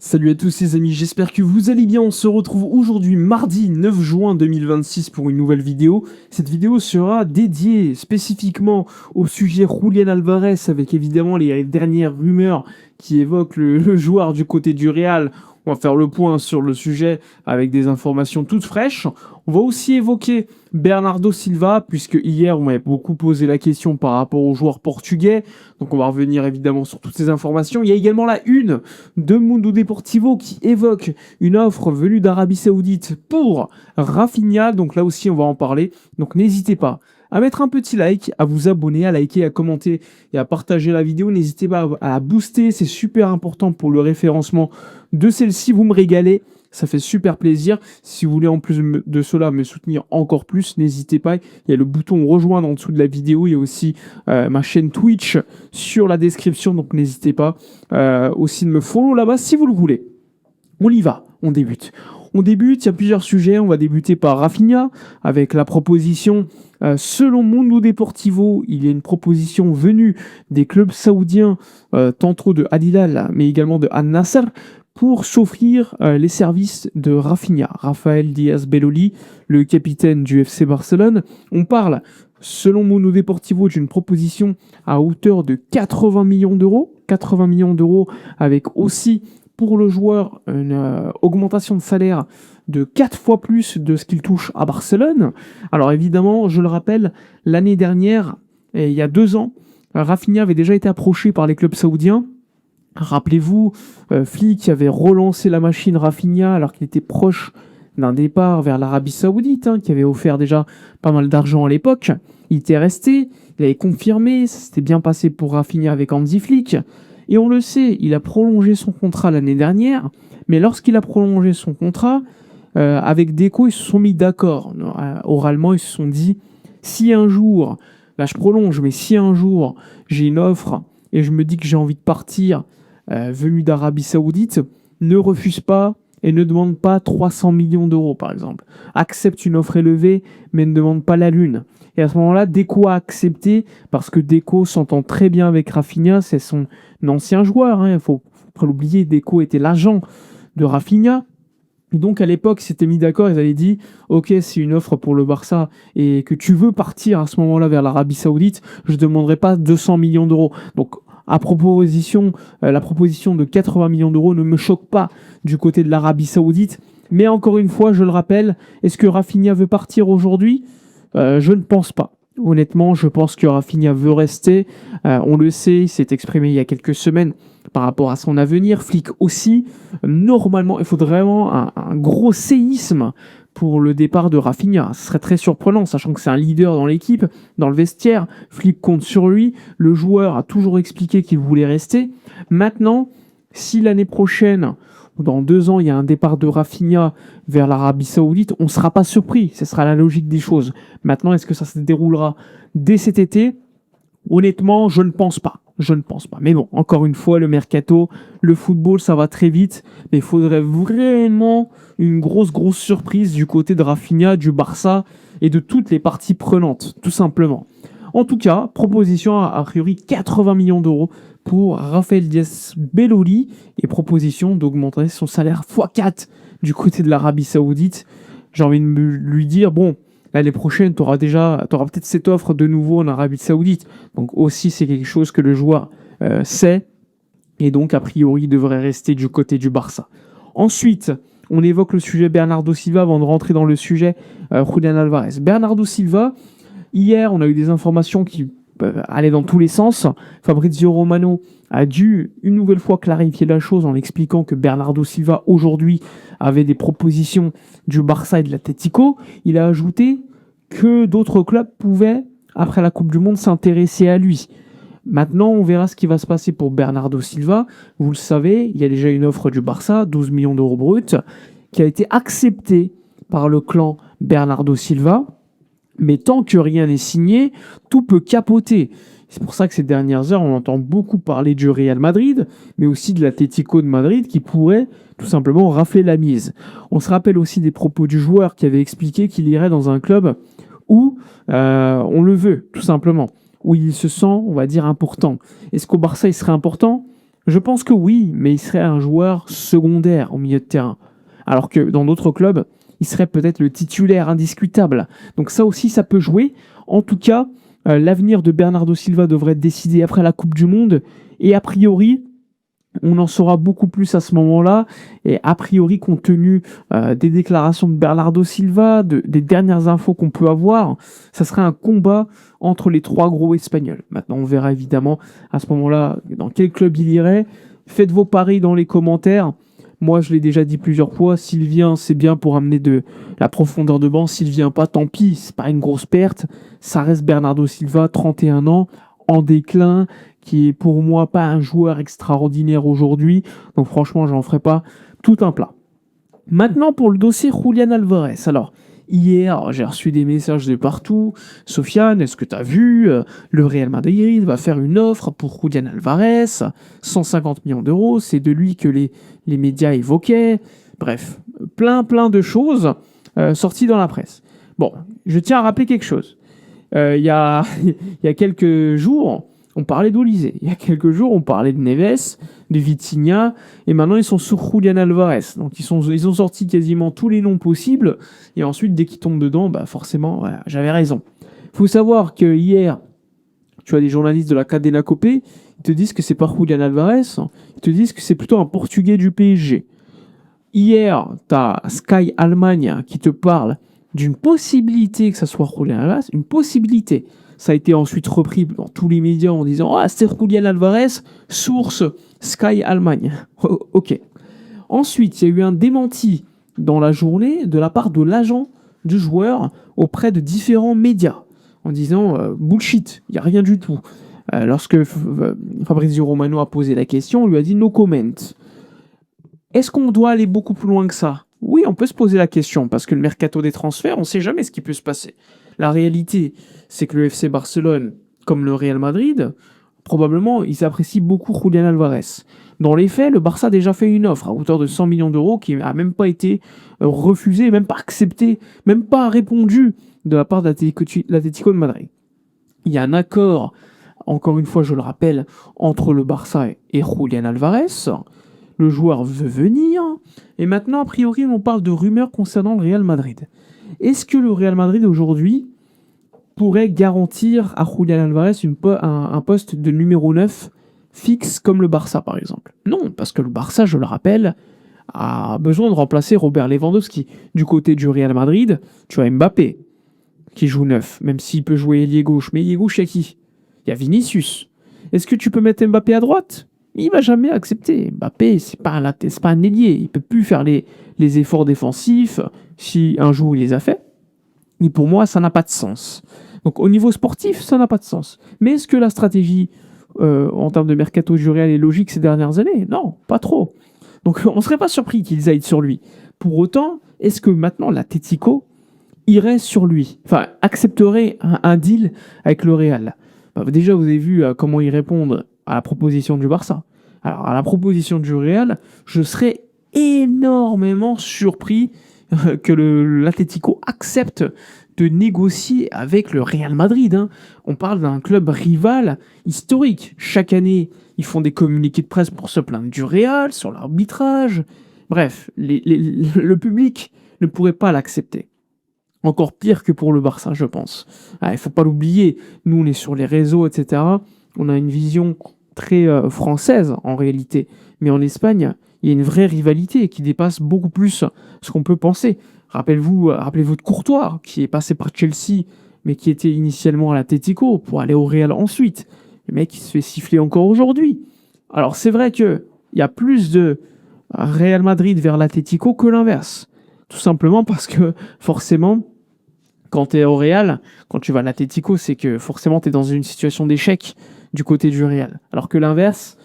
Salut à tous les amis, j'espère que vous allez bien. On se retrouve aujourd'hui mardi 9 juin 2026 pour une nouvelle vidéo. Cette vidéo sera dédiée spécifiquement au sujet Julián Álvarez avec évidemment les dernières rumeurs qui évoquent le joueur du côté du Real. On va faire le point sur le sujet avec des informations toutes fraîches. On va aussi évoquer Bernardo Silva, puisque hier on m'avait beaucoup posé la question par rapport au joueur portugais. Donc on va revenir évidemment sur toutes ces informations. Il y a également la une de Mundo Deportivo qui évoque une offre venue d'Arabie Saoudite pour Rafinha. Donc là aussi on va en parler. Donc n'hésitez pas à mettre un petit like, à vous abonner, à liker, à commenter et à partager la vidéo. N'hésitez pas à booster, c'est super important pour le référencement de celle-ci. Vous me régalez, ça fait super plaisir. Si vous voulez en plus de cela me soutenir encore plus, n'hésitez pas. Il y a le bouton rejoindre en dessous de la vidéo. Il y a aussi ma chaîne Twitch sur la description, donc n'hésitez pas aussi de me follow là-bas si vous le voulez. On y va, on débute. Il y a plusieurs sujets. On va débuter par Rafinha avec la proposition. Selon Mundo Deportivo, il y a une proposition venue des clubs saoudiens, tantôt de Al Hilal, mais également de Al Nassr, pour s'offrir les services de Rafinha. Rafael Diaz Belloli, le capitaine du FC Barcelone. On parle, selon Mundo Deportivo, d'une proposition à hauteur de 80 millions d'euros. 80 millions d'euros avec aussi pour le joueur une augmentation de salaire de 4 fois plus de ce qu'il touche à Barcelone. Alors évidemment, je le rappelle, l'année dernière, et il y a 2 ans, Rafinha avait déjà été approché par les clubs saoudiens. Rappelez-vous, Flick avait relancé la machine Rafinha alors qu'il était proche d'un départ vers l'Arabie Saoudite, qui avait offert déjà pas mal d'argent à l'époque. Il était resté, il avait confirmé, ça s'était bien passé pour Rafinha avec Hansi Flick. Et on le sait, il a prolongé son contrat l'année dernière, mais lorsqu'il a prolongé son contrat, avec Deco, ils se sont mis d'accord. Oralement, ils se sont dit, si un jour, là je prolonge, mais si un jour j'ai une offre et je me dis que j'ai envie de partir venue d'Arabie Saoudite, ne refuse pas et ne demande pas 300 millions d'euros par exemple. Accepte une offre élevée, mais ne demande pas la lune. Et à ce moment-là, Deco a accepté, parce que Deco s'entend très bien avec Rafinha, c'est son ancien joueur, il faut pas l'oublier, Deco était l'agent de Rafinha. Et donc à l'époque, ils s'étaient mis d'accord, ils avaient dit « Ok, c'est une offre pour le Barça et que tu veux partir à ce moment-là vers l'Arabie Saoudite, je ne demanderai pas 200 millions d'euros. » Donc la proposition de 80 millions d'euros ne me choque pas du côté de l'Arabie Saoudite. Mais encore une fois, je le rappelle, est-ce que Rafinha veut partir aujourd'hui ? Je ne pense pas. Honnêtement, je pense que Rafinha veut rester. On le sait, il s'est exprimé il y a quelques semaines par rapport à son avenir. Flick aussi. Normalement, il faut vraiment un gros séisme pour le départ de Rafinha. Ce serait très surprenant, sachant que c'est un leader dans l'équipe, dans le vestiaire. Flick compte sur lui. Le joueur a toujours expliqué qu'il voulait rester. Maintenant, si l'année prochaine, dans 2 ans, il y a un départ de Rafinha vers l'Arabie Saoudite, on ne sera pas surpris. Ce sera la logique des choses. Maintenant, est-ce que ça se déroulera dès cet été ? Honnêtement, je ne pense pas. Mais bon, encore une fois, le mercato, le football, ça va très vite. Mais il faudrait vraiment une grosse surprise du côté de Rafinha, du Barça et de toutes les parties prenantes, tout simplement. En tout cas, proposition à priori 80 millions d'euros pour Rafael Diaz Belloli et proposition d'augmenter son salaire x4 du côté de l'Arabie Saoudite. J'ai envie de lui dire, bon, l'année prochaine, tu auras peut-être cette offre de nouveau en Arabie Saoudite. Donc aussi, c'est quelque chose que le joueur sait. Et donc, a priori, il devrait rester du côté du Barça. Ensuite, on évoque le sujet Bernardo Silva avant de rentrer dans le sujet Julián Álvarez. Bernardo Silva, hier, on a eu des informations qui allaient dans tous les sens. Fabrizio Romano a dû une nouvelle fois clarifier la chose en expliquant que Bernardo Silva, aujourd'hui, avait des propositions du Barça et de l'Atlético. Il a ajouté que d'autres clubs pouvaient, après la Coupe du Monde, s'intéresser à lui. Maintenant, on verra ce qui va se passer pour Bernardo Silva. Vous le savez, il y a déjà une offre du Barça, 12 millions d'euros bruts, qui a été acceptée par le clan Bernardo Silva. Mais tant que rien n'est signé, tout peut capoter. C'est pour ça que ces dernières heures, on entend beaucoup parler du Real Madrid, mais aussi de l'Atlético de Madrid qui pourrait tout simplement rafler la mise. On se rappelle aussi des propos du joueur qui avait expliqué qu'il irait dans un club où on le veut, tout simplement, où il se sent, on va dire, important. Est-ce qu'au Barça, il serait important ? Je pense que oui, mais il serait un joueur secondaire au milieu de terrain. Alors que dans d'autres clubs, il serait peut-être le titulaire indiscutable. Donc ça aussi, ça peut jouer. En tout cas, l'avenir de Bernardo Silva devrait être décidé après la Coupe du Monde. Et a priori, on en saura beaucoup plus à ce moment-là. Et a priori, compte tenu des déclarations de Bernardo Silva, des dernières infos qu'on peut avoir, ça serait un combat entre les trois gros espagnols. Maintenant, on verra évidemment à ce moment-là dans quel club il irait. Faites vos paris dans les commentaires. Moi, je l'ai déjà dit plusieurs fois, s'il vient, c'est bien pour amener de la profondeur de banc. S'il vient pas, tant pis, c'est pas une grosse perte. Ça reste Bernardo Silva, 31 ans, en déclin, qui est pour moi pas un joueur extraordinaire aujourd'hui. Donc franchement, j'en ferai pas tout un plat. Maintenant, pour le dossier Julián Álvarez. Alors, hier, j'ai reçu des messages de partout. Sofiane, est-ce que tu as vu le Real Madrid va faire une offre pour Julián Álvarez, 150 millions d'euros. C'est de lui que les médias évoquaient. Bref, plein de choses sorties dans la presse. Bon, je tiens à rappeler quelque chose. Il y a, il y a quelques jours, on parlait d'Olysée. Il y a quelques jours, on parlait de Neves, de Vitinha, et maintenant ils sont sur Julián Álvarez. Donc ils ont sorti quasiment tous les noms possibles, et ensuite dès qu'ils tombent dedans, bah forcément, voilà, j'avais raison. Il faut savoir que hier, tu as des journalistes de la Cadena Cope, ils te disent que c'est pas Julián Álvarez, ils te disent que c'est plutôt un Portugais du PSG. Hier, tu as Sky Allemagne qui te parle d'une possibilité que ça soit Julián Álvarez, une possibilité. Ça a été ensuite repris dans tous les médias en disant « Ah, c'est Julián Álvarez, source Sky Allemagne. » Ok. Ensuite, il y a eu un démenti dans la journée de la part de l'agent du joueur auprès de différents médias en disant bullshit, il n'y a rien du tout. Lorsque Fabrizio Romano a posé la question, on lui a dit « No comment ». Est-ce qu'on doit aller beaucoup plus loin que ça ? Oui, on peut se poser la question, parce que le mercato des transferts, on ne sait jamais ce qui peut se passer. La réalité, c'est que le FC Barcelone, comme le Real Madrid, probablement, ils apprécient beaucoup Julián Álvarez. Dans les faits, le Barça a déjà fait une offre à hauteur de 100 millions d'euros qui n'a même pas été refusée, même pas acceptée, même pas répondue de la part de l'Atlético de Madrid. Il y a un accord, encore une fois, je le rappelle, entre le Barça et Julián Álvarez. Le joueur veut venir, et maintenant, a priori, on parle de rumeurs concernant le Real Madrid. Est-ce que le Real Madrid, aujourd'hui, pourrait garantir à Julián Álvarez un poste de numéro 9 fixe comme le Barça, par exemple? Non, parce que le Barça, je le rappelle, a besoin de remplacer Robert Lewandowski. Du côté du Real Madrid, tu as Mbappé, qui joue 9, même s'il peut jouer ailier gauche. Mais ailier gauche, il y a qui? Il y a Vinicius. Est-ce que tu peux mettre Mbappé à droite? Il va jamais accepter. Mbappé, c'est pas un ailier. Il peut plus faire les efforts défensifs si un jour il les a fait. Et pour moi, ça n'a pas de sens. Donc au niveau sportif, ça n'a pas de sens. Mais est-ce que la stratégie en termes de mercato du Real est logique ces dernières années? Non, pas trop. Donc on ne serait pas surpris qu'ils aillent sur lui. Pour autant, est-ce que maintenant l'Atlético irait sur lui? Enfin, accepterait un deal avec le Real? Déjà, vous avez vu comment ils répondent à la proposition du Barça. Alors, à la proposition du Real, je serais énormément surpris que l'Atlético accepte de négocier avec le Real Madrid. Hein. On parle d'un club rival historique. Chaque année, ils font des communiqués de presse pour se plaindre du Real, sur l'arbitrage. Bref, le public ne pourrait pas l'accepter. Encore pire que pour le Barça, je pense. Il ne faut pas l'oublier, nous on est sur les réseaux, etc. On a une vision très française en réalité. Mais en Espagne, il y a une vraie rivalité qui dépasse beaucoup plus ce qu'on peut penser. Rappelez-vous de Courtois, qui est passé par Chelsea, mais qui était initialement à l'Atlético pour aller au Real ensuite. Le mec, il se fait siffler encore aujourd'hui. Alors c'est vrai qu'il y a plus de Real Madrid vers l'Atlético que l'inverse. Tout simplement parce que forcément, quand tu es au Real, quand tu vas à l'Atlético, c'est que forcément tu es dans une situation d'échec du côté du Real. Alors que l'inverse,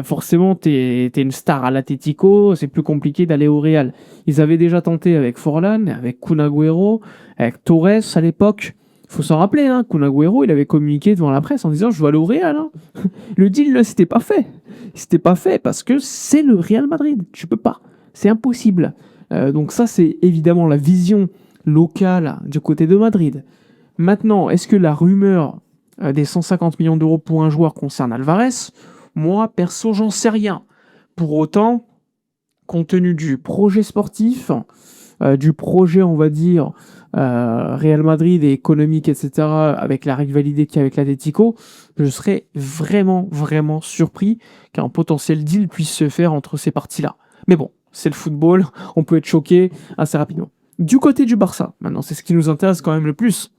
forcément tu es une star à l'Atlético, c'est plus compliqué d'aller au Real. Ils avaient déjà tenté avec Forlán, avec Kun Agüero, avec Torres à l'époque. Il faut s'en rappeler, hein, Kun Agüero, il avait communiqué devant la presse en disant « Je veux aller au Real. Hein. » Le deal, là, c'était pas fait. C'était pas fait parce que c'est le Real Madrid. Tu peux pas. C'est impossible. Donc ça, c'est évidemment la vision locale du côté de Madrid. Maintenant, est-ce que la rumeur des 150 millions d'euros pour un joueur concerne Álvarez? Moi, perso, j'en sais rien. Pour autant, compte tenu du projet sportif, du projet, on va dire, Real Madrid et économique, et cetera, avec la rivalité qu'il y a avec l'Atlético, je serais vraiment, vraiment surpris qu'un potentiel deal puisse se faire entre ces parties-là. Mais bon, c'est le football, on peut être choqué assez rapidement. Du côté du Barça, maintenant, c'est ce qui nous intéresse quand même le plus.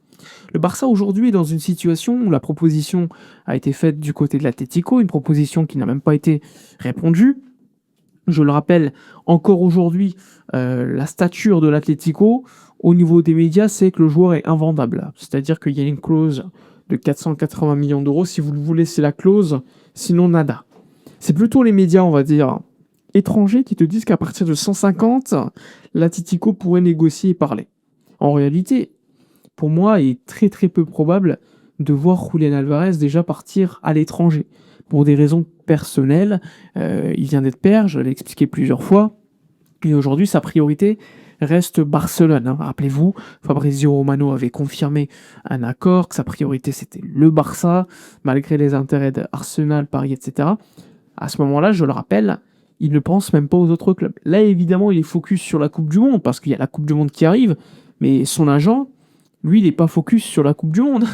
Le Barça aujourd'hui est dans une situation où la proposition a été faite du côté de l'Atlético, une proposition qui n'a même pas été répondue. Je le rappelle, encore aujourd'hui, la stature de l'Atlético au niveau des médias, c'est que le joueur est invendable. C'est-à-dire qu'il y a une clause de 480 millions d'euros. Si vous le voulez, c'est la clause, sinon nada. C'est plutôt les médias, on va dire, étrangers qui te disent qu'à partir de 150, l'Atlético pourrait négocier et parler. En réalité, pour moi, il est très très peu probable de voir Julián Álvarez déjà partir à l'étranger. Pour des raisons personnelles, il vient d'être père, je l'ai expliqué plusieurs fois, et aujourd'hui sa priorité reste Barcelone. Hein. Rappelez-vous, Fabrizio Romano avait confirmé un accord, que sa priorité c'était le Barça, malgré les intérêts d'Arsenal, Paris, etc. À ce moment-là, je le rappelle, il ne pense même pas aux autres clubs. Là, évidemment, il est focus sur la Coupe du Monde, parce qu'il y a la Coupe du Monde qui arrive, mais son agent, lui, il n'est pas focus sur la Coupe du Monde.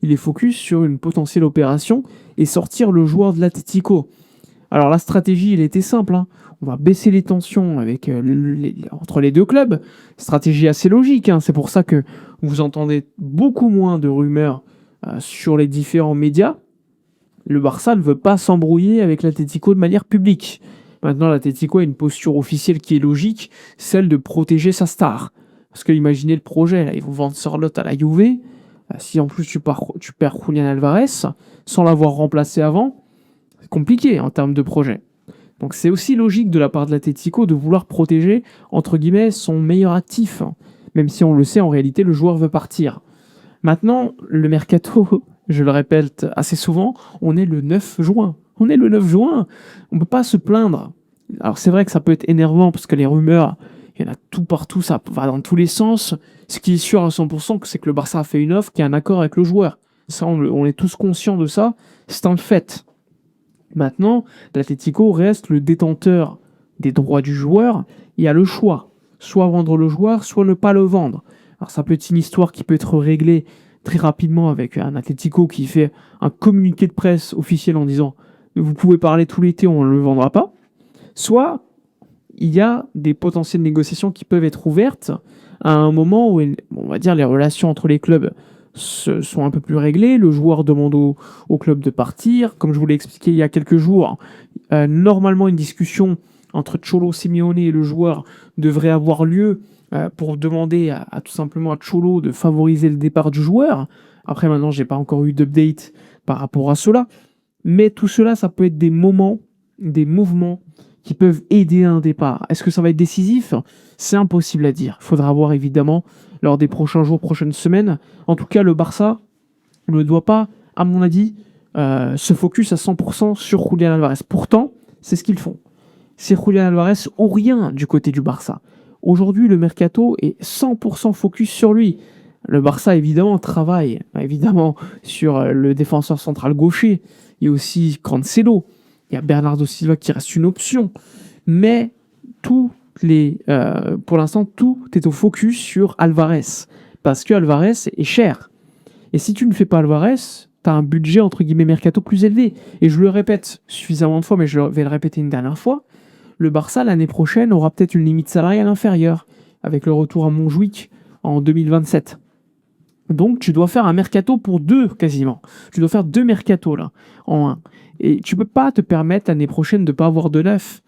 Il est focus sur une potentielle opération et sortir le joueur de l'Atlético. Alors la stratégie, elle était simple. Hein. On va baisser les tensions avec, entre les deux clubs. Stratégie assez logique. Hein. C'est pour ça que vous entendez beaucoup moins de rumeurs sur les différents médias. Le Barça ne veut pas s'embrouiller avec l'Atlético de manière publique. Maintenant, l'Atlético a une posture officielle qui est logique, celle de protéger sa star. Parce que imaginez le projet, là, ils vont vendre Sorloth à la Juve. Si en plus tu perds Julián Álvarez sans l'avoir remplacé avant, c'est compliqué en termes de projet. Donc c'est aussi logique de la part de l'Atlético de vouloir protéger, entre guillemets, son meilleur actif. Même si on le sait, en réalité, le joueur veut partir. Maintenant, le mercato, je le répète assez souvent, on est le 9 juin. On est le 9 juin. On ne peut pas se plaindre. Alors c'est vrai que ça peut être énervant parce que les rumeurs, il y en a tout partout, ça va dans tous les sens. Ce qui est sûr à 100%, c'est que le Barça a fait une offre qui a un accord avec le joueur. Ça, on est tous conscients de ça. C'est un fait. Maintenant, l'Atlético reste le détenteur des droits du joueur. Il y a le choix. Soit vendre le joueur, soit ne pas le vendre. Alors ça peut être une histoire qui peut être réglée très rapidement avec un Atlético qui fait un communiqué de presse officiel en disant « Vous pouvez parler tout l'été, on ne le vendra pas ». Soit il y a des potentielles négociations qui peuvent être ouvertes à un moment où, on va dire, les relations entre les clubs sont un peu plus réglées. Le joueur demande au club de partir. Comme je vous l'ai expliqué il y a quelques jours, normalement, une discussion entre Cholo Simeone et le joueur devrait avoir lieu pour demander à tout simplement à Cholo de favoriser le départ du joueur. Après, maintenant, j'ai pas encore eu d'update par rapport à cela. Mais tout cela, ça peut être des moments, des mouvements qui peuvent aider à un départ. Est-ce que ça va être décisif ? C'est impossible à dire. Il faudra voir évidemment lors des prochains jours, prochaines semaines. En tout cas, le Barça ne doit pas, à mon avis, se focus à 100% sur Julián Álvarez. Pourtant, c'est ce qu'ils font. C'est Julián Álvarez ou rien du côté du Barça. Aujourd'hui, le mercato est 100% focus sur lui. Le Barça, évidemment, travaille évidemment sur le défenseur central gaucher. Il y a aussi Cancelo. Il y a Bernardo Silva qui reste une option. Mais pour l'instant, tout est au focus sur Álvarez. Parce que Álvarez est cher. Et si tu ne fais pas Álvarez, tu as un budget, entre guillemets, mercato plus élevé. Et je le répète suffisamment de fois, mais je vais le répéter une dernière fois. Le Barça, l'année prochaine, aura peut-être une limite salariale inférieure, avec le retour à Montjuïc en 2027. Donc, tu dois faire un mercato pour deux, quasiment. Tu dois faire deux mercatos, là, en un. Et tu peux pas te permettre, l'année prochaine, de pas avoir de neuf.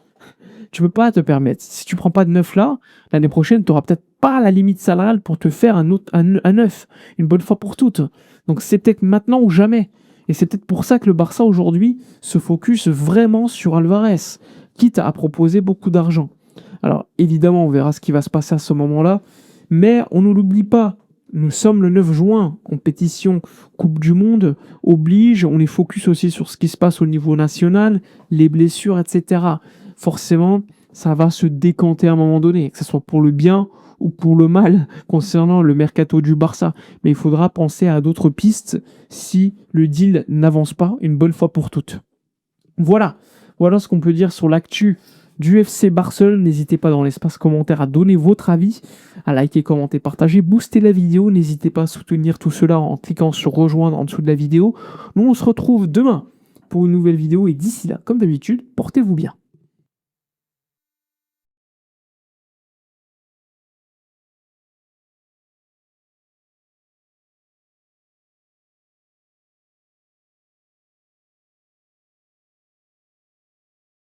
Tu peux pas te permettre. Si tu prends pas de neuf là, l'année prochaine, tu n'auras peut-être pas la limite salariale pour te faire un neuf, une bonne fois pour toutes. Donc, c'est peut-être maintenant ou jamais. Et c'est peut-être pour ça que le Barça, aujourd'hui, se focus vraiment sur Álvarez, quitte à proposer beaucoup d'argent. Alors, évidemment, on verra ce qui va se passer à ce moment-là, mais on ne l'oublie pas. Nous sommes le 9 juin, compétition Coupe du Monde oblige, on est focus aussi sur ce qui se passe au niveau national, les blessures, etc. Forcément, ça va se décanter à un moment donné, que ce soit pour le bien ou pour le mal concernant le mercato du Barça. Mais il faudra penser à d'autres pistes si le deal n'avance pas une bonne fois pour toutes. Voilà, voilà ce qu'on peut dire sur l'actu du FC Barcelone. N'hésitez pas dans l'espace commentaire à donner votre avis, à liker, commenter, partager, booster la vidéo. N'hésitez pas à soutenir tout cela en cliquant sur rejoindre en dessous de la vidéo. Nous, on se retrouve demain pour une nouvelle vidéo et d'ici là, comme d'habitude, portez-vous bien.